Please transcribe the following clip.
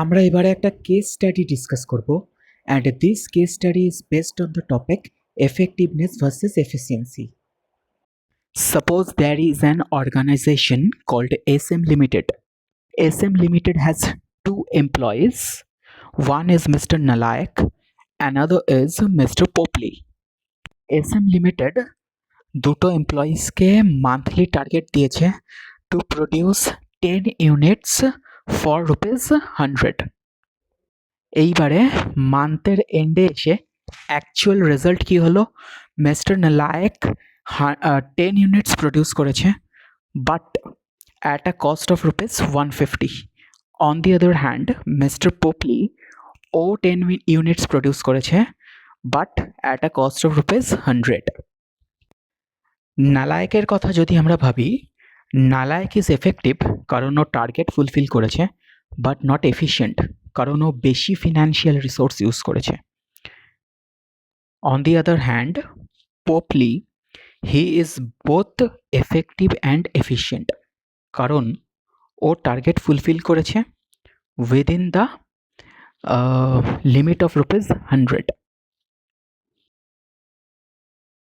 আমরা এবারে একটা কেস স্টাডি ডিসকাস করব and this case study is based on the topic effectiveness versus efficiency. Suppose there is an organization called SM Limited. SM Limited has two employees. One is Mr. Nalayak, another is Mr. Popley. SM Limited দুটো এমপ্লয়িজকে monthly target দিয়েছে to produce 10 units for ₹100। এইবারে মান্থের এন্ডে এসে actual result কি হলো? Mister Nalayak 10 units produce করেছে, but at a cost of ₹150। On the other hand mister Popley ও 10 ইউনিটস প্রডিউস করেছে, but at a cost of ₹100। নালায়েকের কথা যদি আমরা ভাবি, নালায়েক ইজ এফেক্টিভ কারণ ও টার্গেট ফুলফিল করেছে, বাট নট এফিশিয়েন্ট কারণ ও বেশি ফিনান্সিয়াল রিসোর্স ইউজ করেছে। On the other hand Popley, he is both effective and efficient কারণ ও টার্গেট ফুলফিল করেছে উইদিন দ্য লিমিট অফ ₹100।